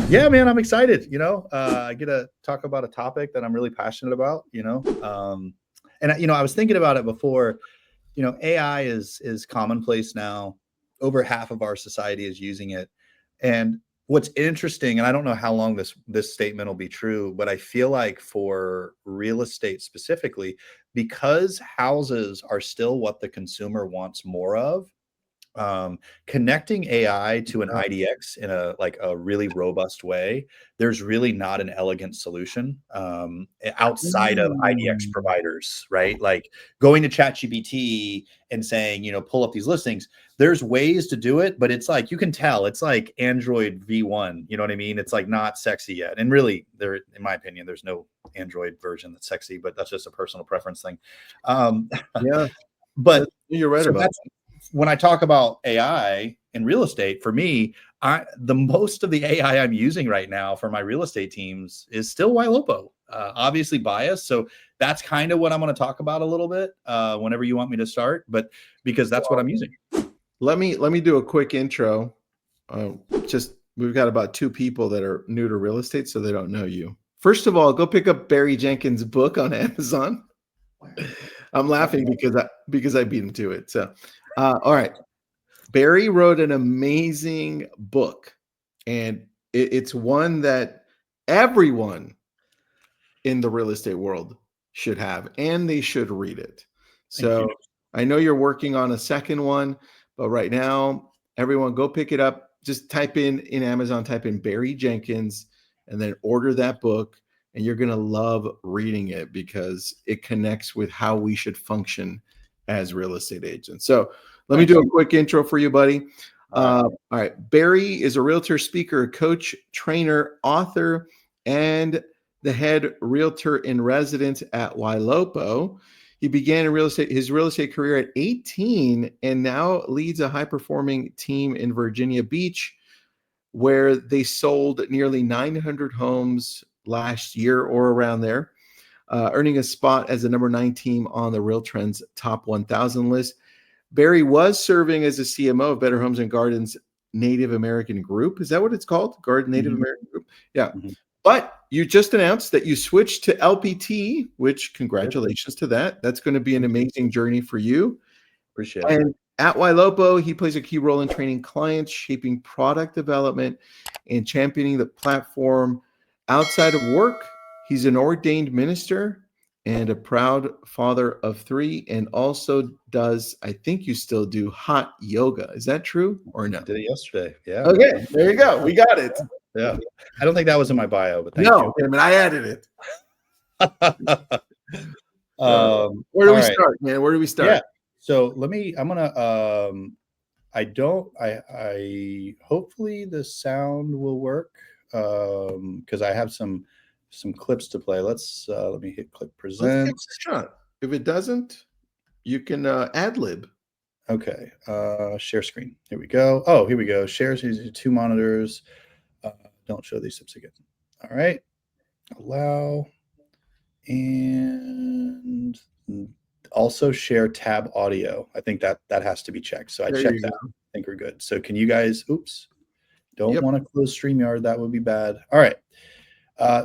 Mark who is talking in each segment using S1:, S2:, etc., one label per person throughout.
S1: Yeah, man, I'm excited. I get to talk about a topic that I'm really passionate about. I was thinking about it before. AI is commonplace now. Over half of our society is using it, and what's interesting, and I don't know how long this statement will be true, but I feel like for real estate specifically, because houses are still what the consumer wants more of, connecting AI to an IDX in a really robust way, there's really not an elegant solution outside of IDX
S2: Mm.
S1: providers, right? Like going to ChatGPT and saying, pull up these listings. There's ways to do it, but it's like you can tell it's like Android V1. You know what I mean? It's like not sexy yet. And really, in my opinion, there's no Android version that's sexy, but that's just a personal preference thing. Um,
S2: Yeah,
S1: but
S2: you're right
S1: so
S2: about
S1: that's when I talk about AI in real estate. For me, the most of the AI I'm using right now for my real estate teams is still Ylopo. Obviously biased, so that's kind of what I'm going to talk about a little bit whenever you want me to start, but because that's what I'm using.
S2: Let me do a quick intro. Just we've got about 2 people that are new to real estate, so they don't know you. First of all, go pick up Barry Jenkins' book on Amazon. I'm laughing because I beat him to it. So, all right, Barry wrote an amazing book, and it's one that everyone in the real estate world should have, and they should read it.
S1: Thank
S2: So
S1: you.
S2: I know you're working on a second one, but right now, everyone go pick it up. Just type in Amazon, type in Barry Jenkins, and then order that book. And you're going to love reading it because it connects with how we should function as real estate agents. So let me
S1: Thank
S2: do a
S1: you.
S2: quick intro for you, buddy.
S1: All right.
S2: All right. Barry is a realtor, speaker, coach, trainer, author, and the head realtor in residence at Ylopo. He began his real estate career at 18 and now leads a high performing team in Virginia Beach, where they sold nearly 900 homes last year or around there, earning a spot as the number 9 team on the Real Trends Top 1000 list. Barry was serving as a CMO of Better Homes and Gardens Native American Group. Is that what it's called? Garden Native American Group? Yeah. But you just announced that you switched to LPT, which congratulations to that. That's going to be an amazing journey for you.
S1: Appreciate it.
S2: And at Ylopo, he plays a key role in training clients, shaping product development, and championing the platform outside of work. He's an ordained minister and a proud father of 3, and also does, I think you still do, hot yoga. Is that true or no?
S1: I did it yesterday. Yeah.
S2: Okay, there you go. We got it.
S1: Yeah. I don't think that was in my bio, but thank
S2: No,
S1: you.
S2: I mean, I added it. Where do
S1: All
S2: we
S1: right.
S2: start, man? Where do we
S1: Yeah.
S2: start?
S1: So I'm gonna I hopefully the sound will work because I have some clips to play. Let me hit click
S2: Let's give
S1: present.
S2: it a shot. If it doesn't, you can ad lib.
S1: Okay. Share screen. Here we go. Oh, here we go. Shares using 2 monitors. Don't show these tips again. All right. Allow. And also share tab audio. I think that has to be checked. So I
S2: There
S1: checked
S2: you
S1: that.
S2: go.
S1: I think we're good. So can you guys, oops, don't
S2: Yep.
S1: want to close StreamYard. That would be bad. All right.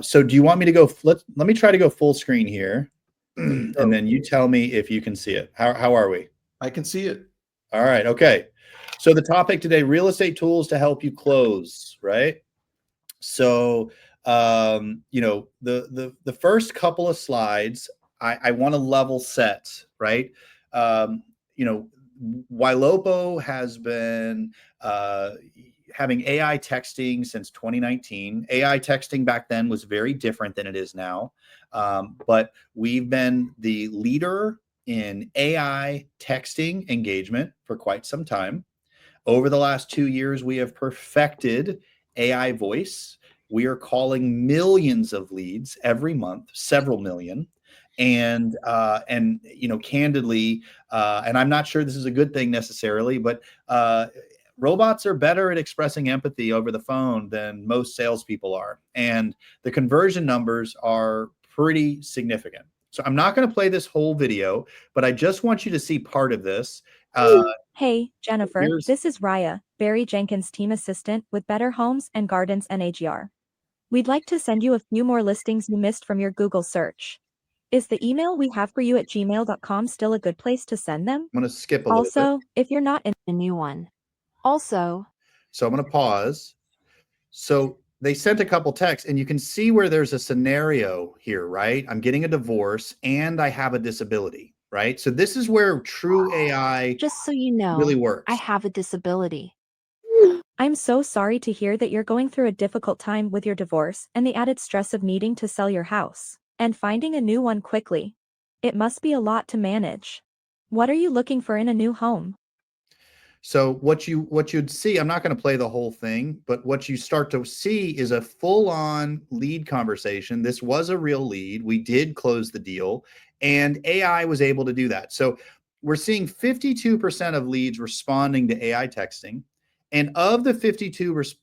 S1: So do you want me to go, let me try to go full screen here. And then you tell me if you can see it. How are we?
S2: I can see it.
S1: All right. Okay. So the topic today, real estate tools to help you close, right? So, the first couple of slides, I want to level set, right? Um, you know, Ylopo has been having AI texting since 2019. AI texting back then was very different than it is now, but we've been the leader in AI texting engagement for quite some time. Over the last 2 years, we have perfected AI voice. We are calling millions of leads every month, several million. And candidly, and I'm not sure this is a good thing necessarily, but robots are better at expressing empathy over the phone than most salespeople are, and the conversion numbers are pretty significant. So I'm not going to play this whole video, but I just want you to see part of this. Uh,
S3: Hey, Jennifer,
S1: here's
S3: this is Raya, Barry Jenkins' team assistant with Better Homes and Gardens NAGR. We'd like to send you a few more listings you missed from your Google search. Is the email we have for you at gmail.com still a good place to send them?
S1: I'm going to skip a little bit.
S3: Also, if you're not in a new one. Also,
S1: So I'm going to pause. So they sent a couple texts, and you can see where there's a scenario here, right? I'm getting a divorce and I have a disability, right? So this is where true AI
S3: just so you
S1: really
S3: know, I
S1: works.
S3: have a disability. I'm so sorry to hear that you're going through a difficult time with your divorce and the added stress of needing to sell your house and finding a new one quickly. It must be a lot to manage. What are you looking for in a new home?
S1: So what you'd see, I'm not going to play the whole thing, but what you start to see is a full-on lead conversation. This was a real lead. We did close the deal, and AI was able to do that. So we're seeing 52% of leads responding to AI texting, and of the 52%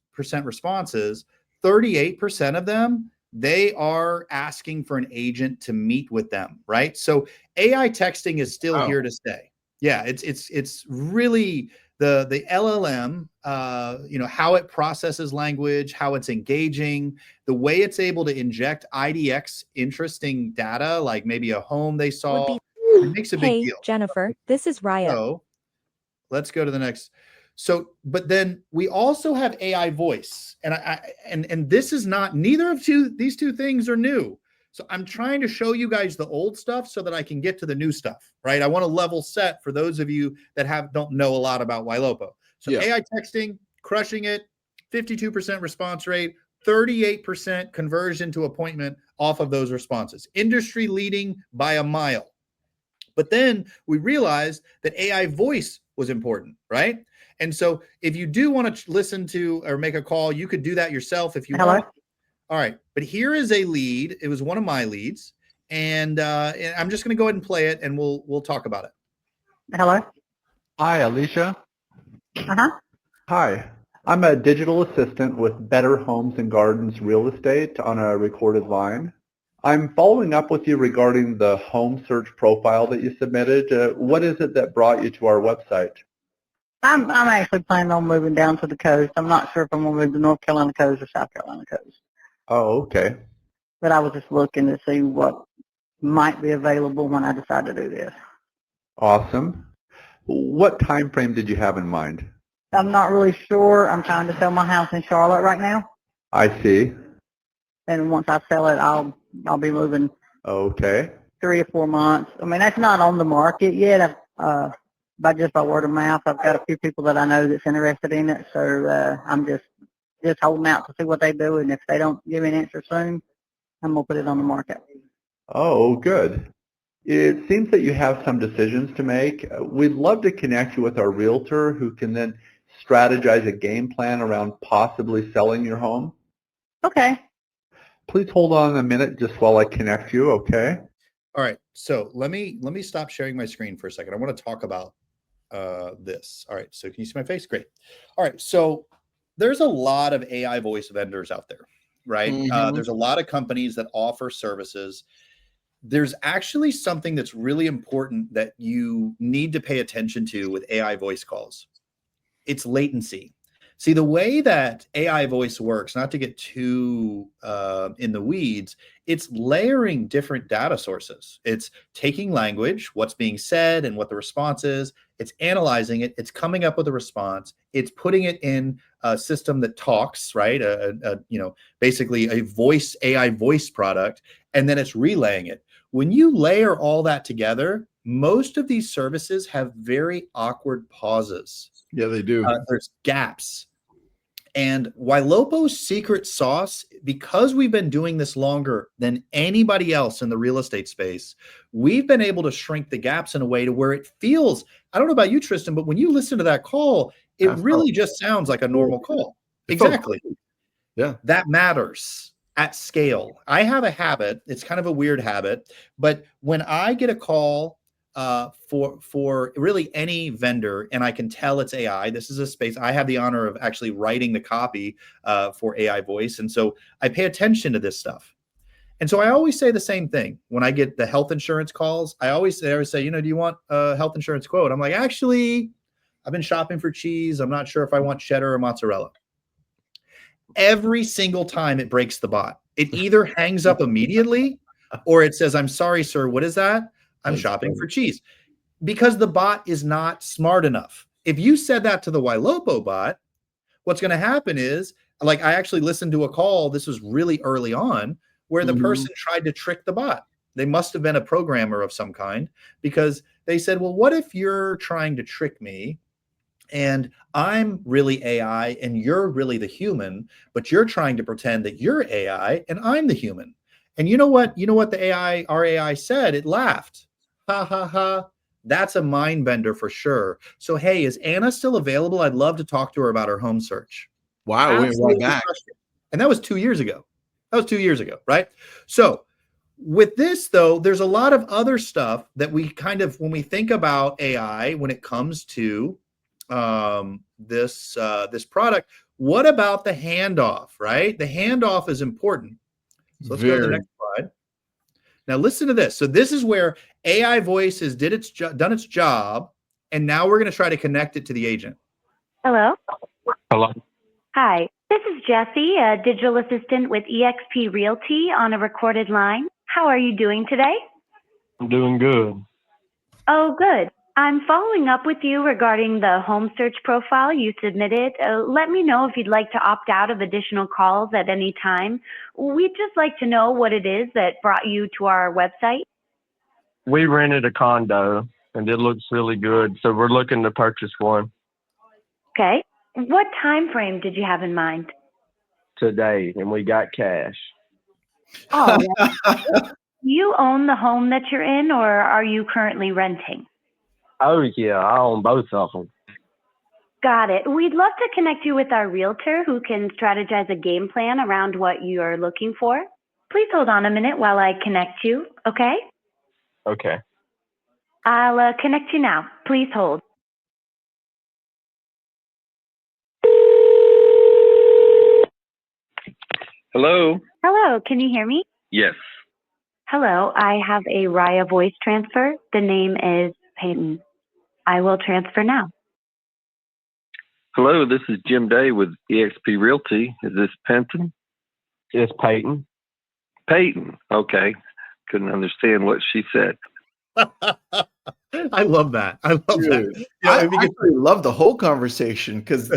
S1: responses, 38% of them they are asking for an agent to meet with them, right? So AI texting is still
S2: Oh,
S1: here to stay. Yeah, it's really the LLM, how it processes language, how it's engaging, the way it's able to inject IDX interesting data, like maybe a home they
S3: Would
S1: saw,
S3: be
S1: it makes a big
S3: Hey,
S1: deal.
S3: Jennifer, this is Raya.
S1: So let's go to the next. So, but then we also have AI voice, and and this is not neither of these two things are new. So I'm trying to show you guys the old stuff so that I can get to the new stuff, right? I want to level set for those of you that don't know a lot about Ylopo. So
S2: yeah.
S1: AI texting, crushing it, 52% response rate, 38% conversion to appointment off of those responses. Industry leading by a mile. But then we realized that AI voice was important, right? And so if you do want to listen to or make a call, you could do that yourself if you
S4: Hello?
S1: want. All right. But here is a lead. It was one of my leads. And I'm just going to go ahead and play it and we'll talk about it.
S4: Hello?
S5: Hi, Alicia.
S4: Uh-huh.
S5: Hi. I'm a digital assistant with Better Homes and Gardens Real Estate on a recorded line. I'm following up with you regarding the home search profile that you submitted. What is it that brought you to our website?
S4: I'm actually planning on moving down to the coast. I'm not sure if I'm going to move to North Carolina coast or South Carolina coast.
S5: Oh, okay.
S4: But I was just looking to see what might be available when I decide to do this.
S5: Awesome. What time frame did you have in mind?
S4: I'm not really sure. I'm trying to sell my house in Charlotte right now.
S5: I see.
S4: And once I sell it, I'll be moving
S5: Okay.
S4: 3 or 4 months. I mean, that's not on the market yet. By word of mouth, I've got a few people that I know that's interested in it. So I'm just holding out to see what they do. And if they don't give me an answer soon, I'm going to put it on the market.
S5: Oh, good. It seems that you have some decisions to make. We'd love to connect you with our realtor who can then strategize a game plan around possibly selling your home.
S4: Okay.
S5: Please hold on a minute just while I connect you, okay?
S1: All right. So let me stop sharing my screen for a second. I want to talk about this. All right. So can you see my face? Great. All right. So there's a lot of AI voice vendors out there, right?
S2: Mhm.
S1: There's a lot of companies that offer services. There's actually something that's really important that you need to pay attention to with AI voice calls. It's latency. See, the way that AI voice works, not to get too in the weeds, it's layering different data sources. It's taking language, what's being said, and what the response is. It's analyzing it. It's coming up with a response. It's putting it in a system that talks, right? Basically a voice AI voice product, and then it's relaying it. When you layer all that together, most of these services have very awkward pauses.
S2: Yeah, they do.
S1: There's gaps. And Ylopo's secret sauce, because we've been doing this longer than anybody else in the real estate space, we've been able to shrink the gaps in a way to where it feels, I don't know about you, Tristan, but when you listen to that call, it
S2: That's
S1: really just sounds like a normal call.
S2: It felt
S1: Exactly.
S2: great. Yeah.
S1: That matters at scale. I have a habit, it's kind of a weird habit, but when I get a call for really any vendor, and I can tell it's AI. This is a space I have the honor of actually writing the copy for AI voice, and so I pay attention to this stuff. And so I always say the same thing when I get the health insurance calls. I always say, you know, do you want a health insurance quote? I'm like, actually, I've been shopping for cheese. I'm not sure if I want cheddar or mozzarella. Every single time it breaks the bot. It either hangs up immediately or it says, I'm sorry, sir, what is that? I'm
S2: That's
S1: shopping
S2: funny.
S1: for cheese. Because the bot is not smart enough. If you said that to the Ylopo bot, what's going to happen is, like, I actually listened to a call, this was really early on, where the person tried to trick the bot. They must have been a programmer of some kind, because they said, well, what if you're trying to trick me and I'm really AI and you're really the human, but you're trying to pretend that you're AI and I'm the human. And you know what? You know what our AI said? It laughed. Ha ha ha. That's a mind bender for sure. So hey, is Anna still available? I'd love to talk to her about her home search.
S2: Wow, we went
S1: Absolutely
S2: back.
S1: crushed it. And that was 2 years ago. That was 2 years ago, right? So with this, though, there's a lot of other stuff that we kind of, when we think about AI, when it comes to this product, what about the handoff, right? The handoff is important. So let's go to the
S2: Very.
S1: next slide. Now listen to this. So this is where AI voice has done its job, and now we're going to try to connect it to the agent.
S6: Hello.
S7: Hello.
S6: Hi. This is Jessie, a digital assistant with eXp Realty on a recorded line. How are you doing today?
S7: I'm doing good.
S6: Oh, good. I'm following up with you regarding the home search profile you submitted. Let me know if you'd like to opt out of additional calls at any time. We'd just like to know what it is that brought you to our website.
S7: We rented a condo and it looks really good, so we're looking to purchase one
S6: Okay. What time frame did you have in mind?
S7: today, and we got cash.
S6: Oh, do you own the home that you're in, or are you currently renting?
S7: Oh yeah, I own both of them.
S6: Got it. We'd love to connect you with our realtor who can strategize a game plan around what you're looking for. Please hold on a minute while I connect you, okay?
S7: Okay.
S6: I'll connect you now. Please hold.
S8: Hello?
S6: Hello, can you hear me?
S8: Yes.
S6: Hello, I have a Raya voice transfer. The name is Peyton. I will transfer now.
S8: Hello, this is Jim Day with eXp Realty. Is this Penton?
S7: It's Peyton.
S8: Peyton. Okay. Couldn't understand what she said.
S1: I love that. I love that.
S2: Dude,
S1: You know,
S2: I
S1: if you could-
S2: actually love the whole conversation because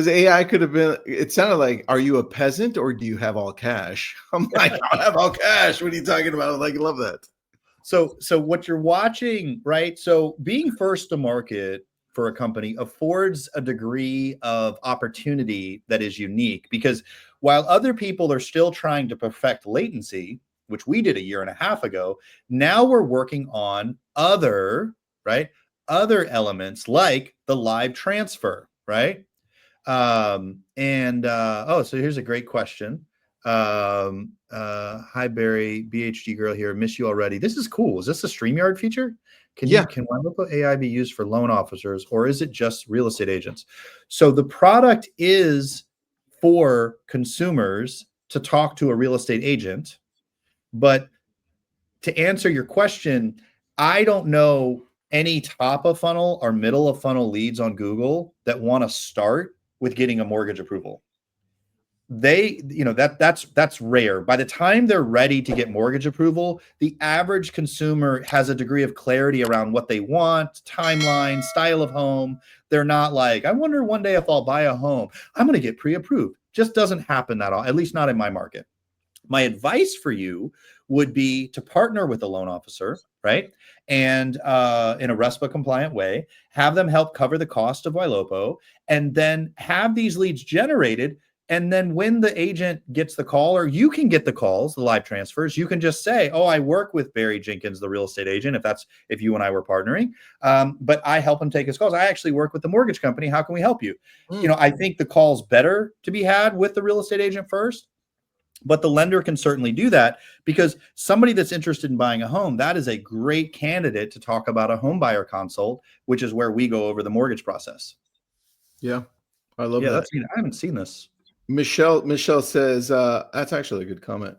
S2: AI could have been. It sounded like, "Are you a peasant or do you have all cash?" I'm like, "I don't have all cash." What are you talking about? I'm like, I love that.
S1: So what you're watching, right? So being first to market for a company affords a degree of opportunity that is unique, because while other people are still trying to perfect latency, which we did a year and a half ago, now we're working on other elements like the live transfer, right? So here's a great question. Hi Barry, BHG girl here. Miss you already. This is cool. Is this a StreamYard feature? Can Ylopo AI be used for loan officers, or is it just real estate agents? So the product is for consumers to talk to a real estate agent, but to answer your question, I don't know any top of funnel or middle of funnel leads on Google that want to start with getting a mortgage approval. That's rare. By the time they're ready to get mortgage approval, the average consumer has a degree of clarity around what they want, timeline, style of home. They're not like, I wonder one day if I'll buy a home, I'm going to get pre-approved. Just doesn't happen that all, at least not in my market. My advice for you would be to partner with a loan officer, right? And in a RESPA compliant way, have them help cover the cost of Ylopo, and then have these leads generated. And then when the agent gets the call, or you can get the calls, the live transfers, you can just say, oh, I work with Barry Jenkins, the real estate agent, if you and I were partnering, but I help him take his calls. I actually work with the mortgage company. How can we help you? I think the call's better to be had with the real estate agent first. But the lender can certainly do that, because somebody that's interested in buying a home, that is a great candidate to talk about a home buyer consult, which is where we go over the mortgage process.
S2: Yeah, I love that.
S1: I haven't seen this.
S2: Michelle says, that's actually a good comment.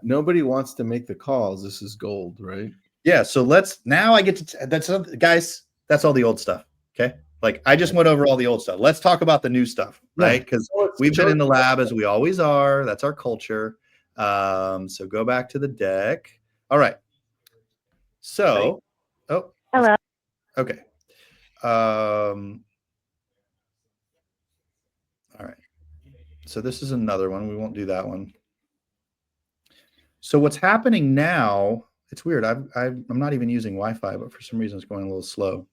S2: Nobody wants to make the calls. This is gold, right?
S1: Yeah. So now I get to, guys, that's all the old stuff. Okay. Like I just went over all the old stuff. Let's talk about the new stuff, right? Because we've been in the lab as we always are. That's our culture. So go back to the deck. All right. So,
S6: Hello.
S1: okay. All right. So this is another one. We won't do that one. So what's happening now, it's weird. I'm not even using Wi-Fi, but for some reason it's going a little slow.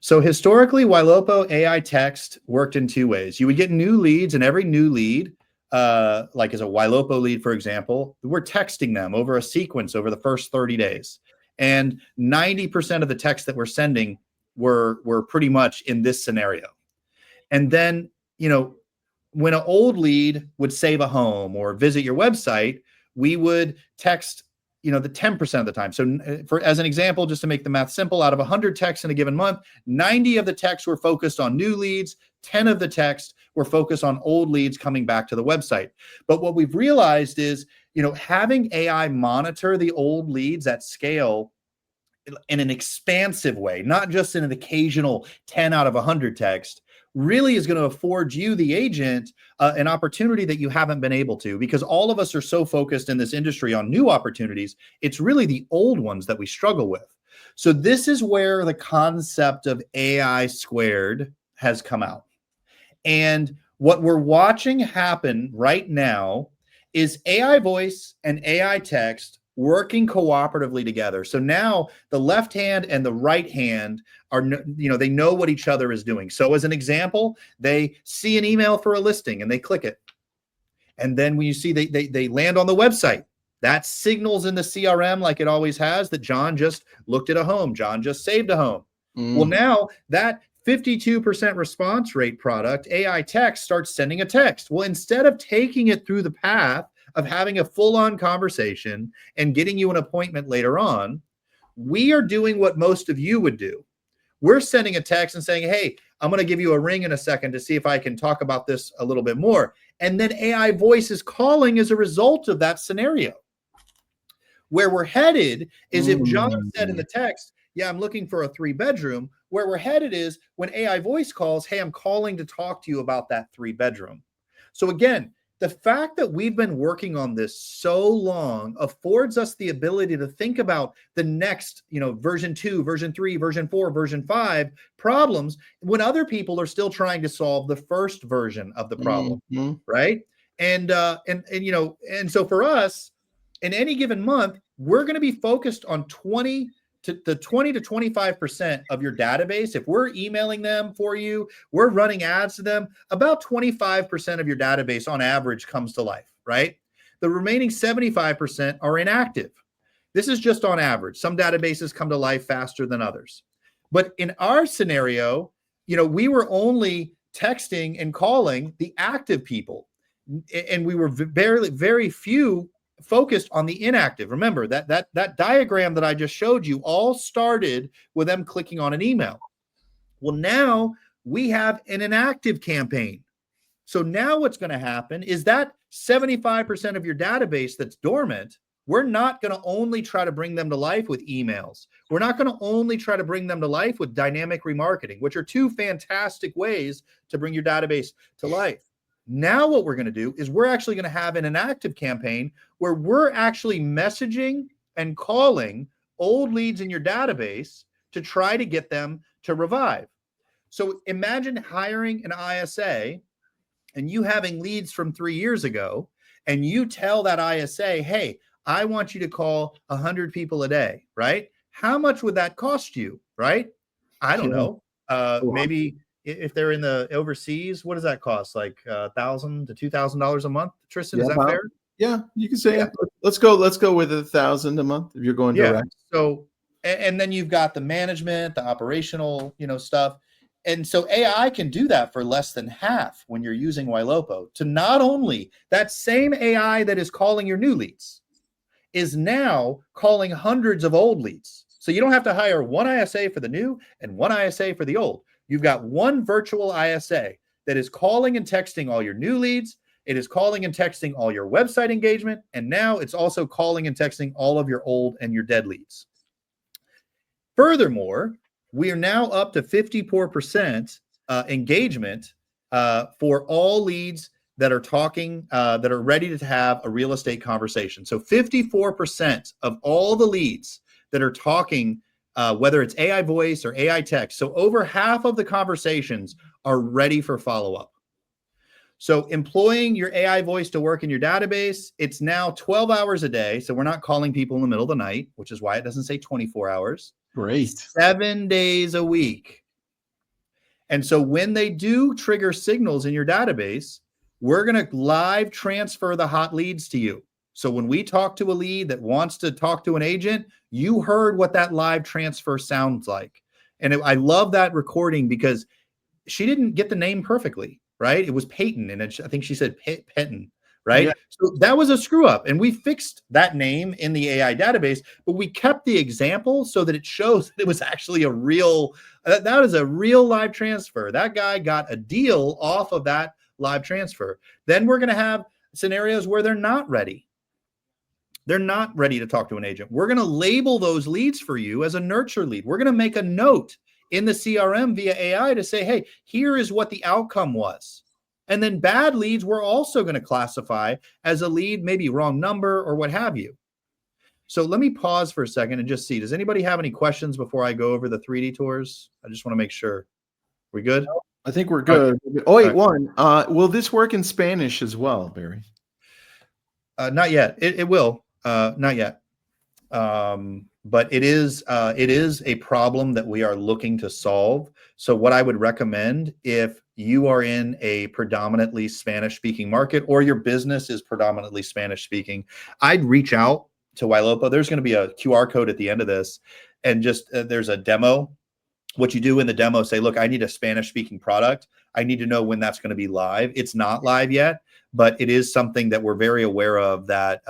S1: So historically, Ylopo AI text worked in two ways. You would get new leads, and every new lead, like as a Ylopo lead, for example, we're texting them over a sequence over the first 30 days. And 90% of the text that we're sending were pretty much in this scenario. And then, when an old lead would save a home or visit your website, we would text, the 10% of the time. So as an example, just to make the math simple, out of 100 texts in a given month, 90 of the texts were focused on new leads, 10 of the texts were focused on old leads coming back to the website. But what we've realized is, having AI monitor the old leads at scale in an expansive way, not just in an occasional 10 out of 100 text, really is going to afford you, the agent, an opportunity that you haven't been able to, because all of us are so focused in this industry on new opportunities. It's really the old ones that we struggle with. So this is where the concept of AI squared has come out. And what we're watching happen right now is AI voice and AI text working cooperatively together. So now the left hand and the right hand are, they know what each other is doing. So as an example, they see an email for a listing and they click it. And then when you see they land on the website, that signals in the CRM, like it always has, that John just looked at a home. John just saved a home. Well, now that 52% response rate product, AI text, starts sending a text. Well, instead of taking it through the path of having a full-on conversation and getting you an appointment later on, we are doing what most of you would do. We're sending a text and saying, hey, I'm going to give you a ring in a second to see if I can talk about this a little bit more. And then AI voice is calling as a result of that scenario. Where we're headed is if John said in the text, yeah, I'm looking for a 3-bedroom, where we're headed is when AI voice calls, hey, I'm calling to talk to you about that 3-bedroom. So again, the fact that we've been working on this so long affords us the ability to think about the next, version 2, version 3, version 4, version 5 problems when other people are still trying to solve the first version of the problem, right? And so for us, in any given month, we're going to be focused on 20 to 25% of your database. If we're emailing them for you, we're running ads to them, about 25% of your database on average comes to life, right? The remaining 75% are inactive. This is just on average. Some databases come to life faster than others. But in our scenario, we were only texting and calling the active people. And we were very few focused on the inactive. Remember that diagram that I just showed you all started with them clicking on an email. Well, now we have an inactive campaign. So now what's going to happen is that 75% of your database that's dormant, we're not going to only try to bring them to life with emails. We're not going to only try to bring them to life with dynamic remarketing, which are two fantastic ways to bring your database to life. Now what we're going to do is we're actually going to have an inactive campaign where we're actually messaging and calling old leads in your database to try to get them to revive. So imagine hiring an ISA and you having leads from 3 years ago, and you tell that ISA, hey, I want you to call 100 people a day, right? How much would that cost you, right? I don't know. Maybe if they're in the overseas, what does that cost? Like $1,000 to $2,000 a month? Tristan, is that fair?
S2: Yeah, you can say let's go with 1,000 a month if you're going direct.
S1: So, and then you've got the management, the operational, stuff. And so AI can do that for less than half when you're using Ylopo. To not only that same AI that is calling your new leads is now calling hundreds of old leads. So you don't have to hire one ISA for the new and one ISA for the old. You've got one virtual ISA that is calling and texting all your new leads It is calling and texting all your website engagement, and now it's also calling and texting all of your old and your dead leads. Furthermore, we are now up to 54% engagement for all leads that are talking, that are ready to have a real estate conversation. So 54% of all the leads that are talking, whether it's AI voice or AI text, so over half of the conversations are ready for follow-up. So employing your AI voice to work in your database, it's now 12 hours a day. So we're not calling people in the middle of the night, which is why it doesn't say 24 hours.
S2: Great.
S1: 7 days a week. And so when they do trigger signals in your database, we're going to live transfer the hot leads to you. So when we talk to a lead that wants to talk to an agent, you heard what that live transfer sounds like. And I love that recording because she didn't get the name perfectly, right? It was Peyton, and I think she said Penton, right?
S2: Yeah.
S1: So that was a screw up, and we fixed that name in the AI database, but we kept the example so that it shows that it was actually a real, that is a real live transfer. That guy got a deal off of that live transfer. Then we're going to have scenarios where they're not ready. They're not ready to talk to an agent. We're going to label those leads for you as a nurture lead. We're going to make a note in the CRM via AI to say, hey, here is what the outcome was. And then bad leads, we're also going to classify as a lead, maybe wrong number or what have you. So let me pause for a second and just see, does anybody have any questions before I go over the 3D tours? I just want to make sure. We good?
S2: I think we're good.
S1: Okay.
S2: Oh, wait,
S1: Right.
S2: one. Will this work in Spanish as well, Barry?
S1: Not yet. It will. Not yet. But it is a problem that we are looking to solve. So what I would recommend, if you are in a predominantly Spanish speaking market or your business is predominantly Spanish speaking, I'd reach out to Ylopo. There's going to be a QR code at the end of this, and just there's a demo. What you do in the demo, say, look, I need a Spanish speaking product. I need to know when that's going to be live. It's not live yet, but it is something that we're very aware of, that,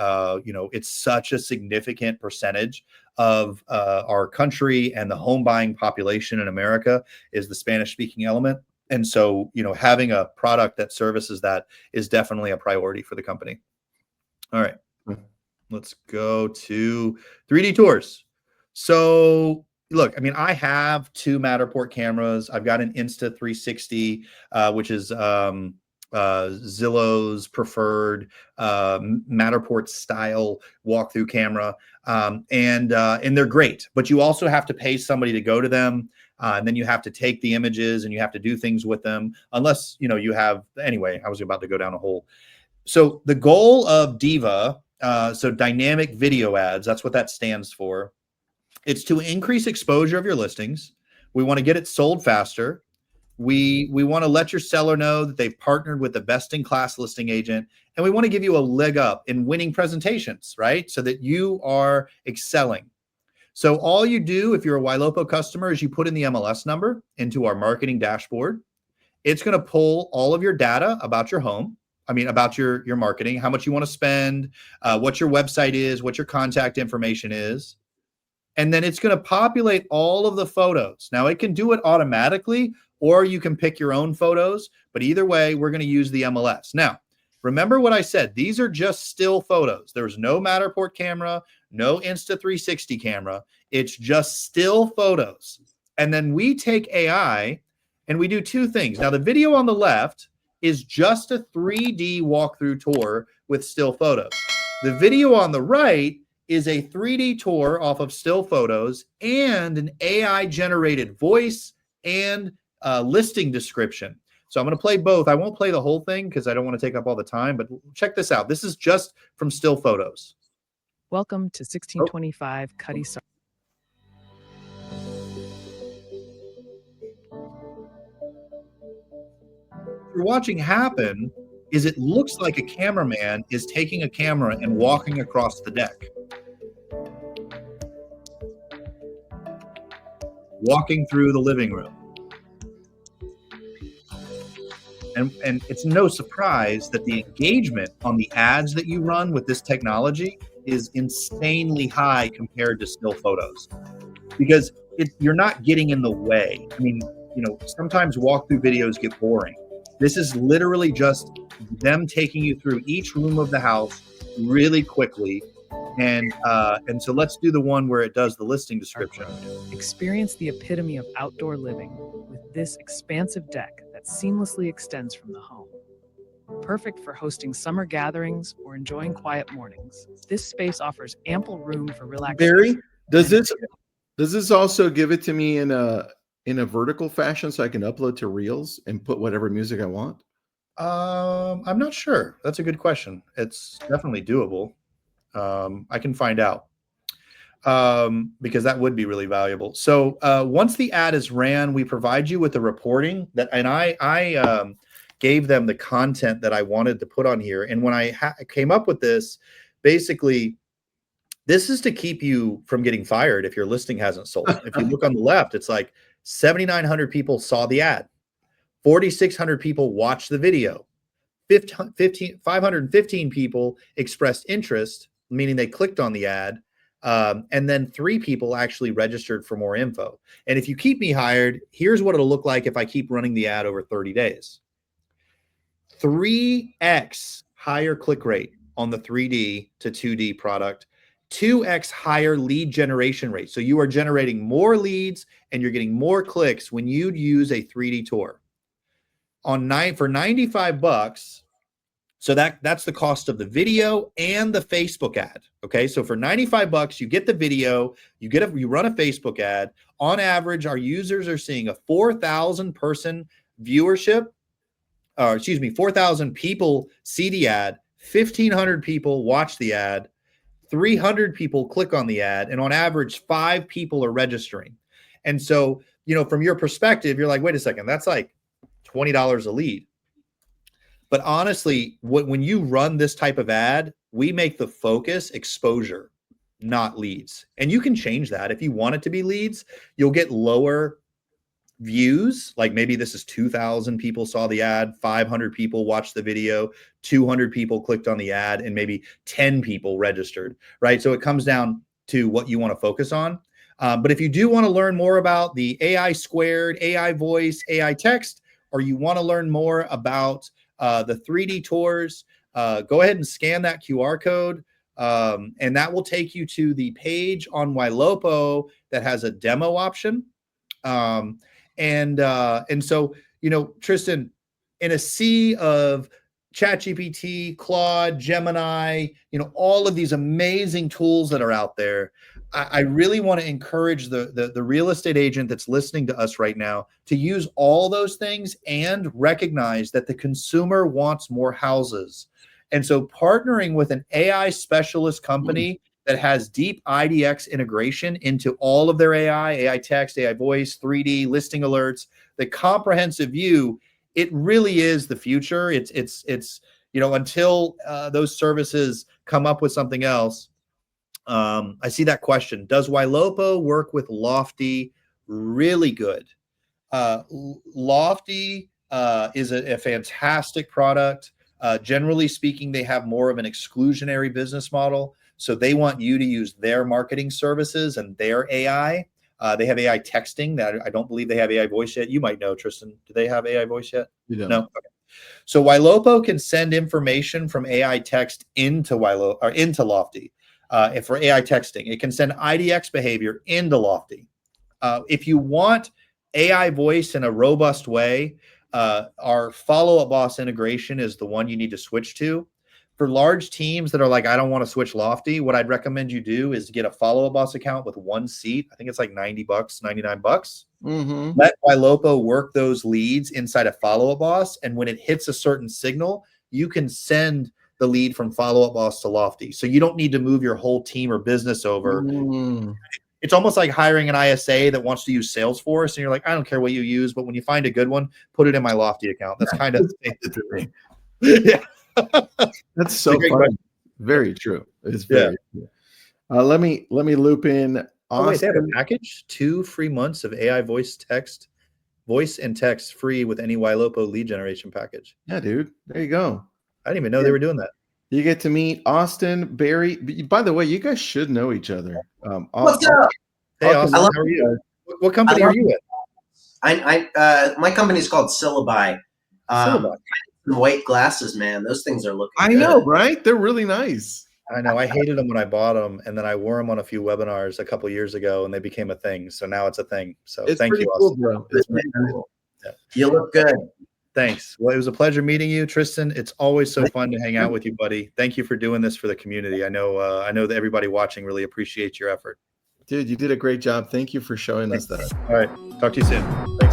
S1: it's such a significant percentage of our country and the home buying population in America is the Spanish speaking element. And so, having a product that services that is definitely a priority for the company. All right, let's go to 3D tours. So look, I mean, I have 2 Matterport cameras. I've got an Insta360, which is Zillow's preferred Matterport style walkthrough camera, and they're great. But you also have to pay somebody to go to them, and then you have to take the images and you have to do things with them. Unless you have. Anyway, I was about to go down a hole. So the goal of Diva, so dynamic video ads, that's what that stands for. It's to increase exposure of your listings. We want to get it sold faster. We want to let your seller know that they've partnered with the best-in-class listing agent, and we want to give you a leg up in winning presentations, right? So that you are excelling. So all you do if you're a Ylopo customer is you put in the MLS number into our marketing dashboard. It's going to pull all of your data about your home. I mean, about your marketing, how much you want to spend, what your website is, what your contact information is. And then it's going to populate all of the photos. Now, it can do it automatically, or you can pick your own photos. But either way, we're going to use the MLS. Now, remember what I said. These are just still photos. There's no Matterport camera, no Insta360 camera. It's just still photos. And then we take AI and we do 2 things. Now, the video on the left is just a 3D walkthrough tour with still photos. The video on the right is a 3D tour off of still photos and an AI generated voice and listing description. So I'm going to play both. I won't play the whole thing because I don't want to take up all the time, but check this out. This is just from still photos.
S9: Welcome to 1625 Cuddy.
S1: What you're watching happen is it looks like a cameraman is taking a camera and walking across the deck. Walking through the living room. And it's no surprise that the engagement on the ads that you run with this technology is insanely high compared to still photos, because you're not getting in the way. I mean, sometimes walkthrough videos get boring. This is literally just them taking you through each room of the house really quickly. And so let's do the one where it does the listing description.
S9: Experience the epitome of outdoor living with this expansive deck that seamlessly extends from the home. Perfect for hosting summer gatherings or enjoying quiet mornings, this space offers ample room for relaxation.
S2: Barry, does this also give it to me in a vertical fashion so I can upload to Reels and put whatever music I want?
S1: I'm not sure. That's a good question. It's definitely doable. I can find out because that would be really valuable. So once the ad is ran, we provide you with the reporting that, and I gave them the content that I wanted to put on here. And when I came up with this, basically, this is to keep you from getting fired if your listing hasn't sold. If you look on the left, it's like 7,900 people saw the ad, 4,600 people watched the video, 515 people expressed interest, meaning they clicked on the ad, and then 3 people actually registered for more info. And if you keep me hired, here's what it'll look like if I keep running the ad over 30 days. 3x higher click rate on the 3D to 2D product, 2x higher lead generation rate. So you are generating more leads and you're getting more clicks when you use a 3D tour. For $95, so that's the cost of the video and the Facebook ad. Okay, so for $95, you get the video, you run a Facebook ad. On average, our users are seeing a 4,000 person viewership. 4,000 people see the ad, 1,500 people watch the ad, 300 people click on the ad, and on average, 5 people are registering. And so, from your perspective, you're like, wait a second, that's like $20 a lead. But honestly, when you run this type of ad, we make the focus exposure, not leads. And you can change that. If you want it to be leads, you'll get lower views. Like maybe this is 2,000 people saw the ad, 500 people watched the video, 200 people clicked on the ad, and maybe 10 people registered, right? So it comes down to what you want to focus on. But if you do want to learn more about the AI squared, AI voice, AI text, or you want to learn more about the 3D tours, go ahead and scan that QR code. And that will take you to the page on Ylopo that has a demo option. And so, Tristan, in a sea of ChatGPT, Claude, Gemini, all of these amazing tools that are out there, I really want to encourage the real estate agent that's listening to us right now to use all those things and recognize that the consumer wants more houses. And so partnering with an AI specialist company that has deep IDX integration into all of their AI text, AI voice, 3D, listing alerts, the comprehensive view, it really is the future. It's until those services come up with something else. I see that question. Does Ylopo work with Lofty? Really good. Lofty is a fantastic product. Generally speaking, they have more of an exclusionary business model. So they want you to use their marketing services and their AI. They have AI texting that I don't believe they have AI voice yet. You might know, Tristan. Do they have AI voice yet?
S2: You don't.
S1: No. Okay. So Ylopo can send information from AI text into Lofty. And for AI texting, it can send IDX behavior into Lofty. If you want AI voice in a robust way, our follow-up boss integration is the one you need to switch to. For large teams that are like, I don't want to switch Lofty, what I'd recommend you do is get a follow-up boss account with 1 seat. I think it's like $90, $99.
S2: Mm-hmm.
S1: Let Ylopo work those leads inside a follow-up boss. And when it hits a certain signal, you can send the lead from follow-up boss to Lofty. So you don't need to move your whole team or business over. It's almost like hiring an ISA that wants to use Salesforce. And you're like, I don't care what you use, but when you find a good one, put it in my Lofty account. That's kind of yeah.
S2: That's so fun. Very true. It's very true. Let me loop in Austin.
S1: Oh, wait, they have a package, 2 free months of AI voice and text free with any Ylopo lead generation package.
S2: Yeah, dude. There you go.
S1: I didn't even know they were doing that.
S2: You get to meet Austin, Barry. By the way, you guys should know each other.
S10: What's up?
S1: Hey, Austin, how are you? What company are you with?
S10: My company is called Syllabi.
S1: Cinnabon.
S10: Some white glasses, man. Those things are looking
S2: I
S10: good.
S2: know, right? They're really nice.
S1: I know. I hated them when I bought them, and then I wore them on a few webinars a couple years ago, and they became a thing. So now it's a thing. So
S2: It's
S1: thank
S2: pretty
S1: you,
S2: cool,
S1: Austin.
S2: bro. It's pretty cool.
S1: Yeah.
S10: You look good.
S1: Thanks. Well, it was a pleasure meeting you, Tristan. It's always so fun to hang out with you, buddy. Thank you for doing this for the community. I know that everybody watching really appreciates your effort.
S2: Dude, you did a great job. Thank you for showing us that.
S1: All right. Talk to you soon. Thanks.